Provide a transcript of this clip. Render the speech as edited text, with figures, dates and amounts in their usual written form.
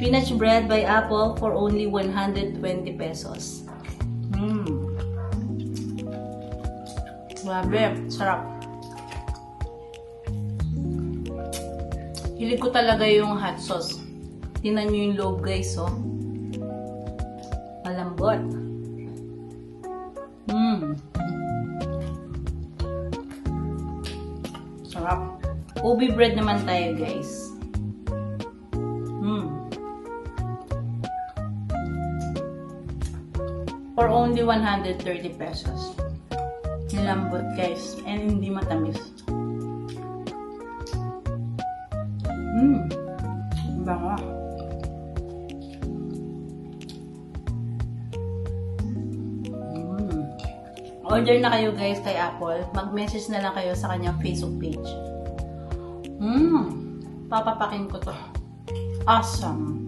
Spinach bread by Apple for only 120 pesos. Grabe, sarap. Hilig ko talaga yung hot sauce. Tingnan nyo yung loob guys, oh. Malambot. Sarap. Ubi bread naman tayo guys. For only 130 pesos. Malambot guys. And hindi matamis. Bango. Order na kayo guys kay Apple. Mag-message na lang kayo sa kanyang Facebook page. Papapakin ko to. Awesome.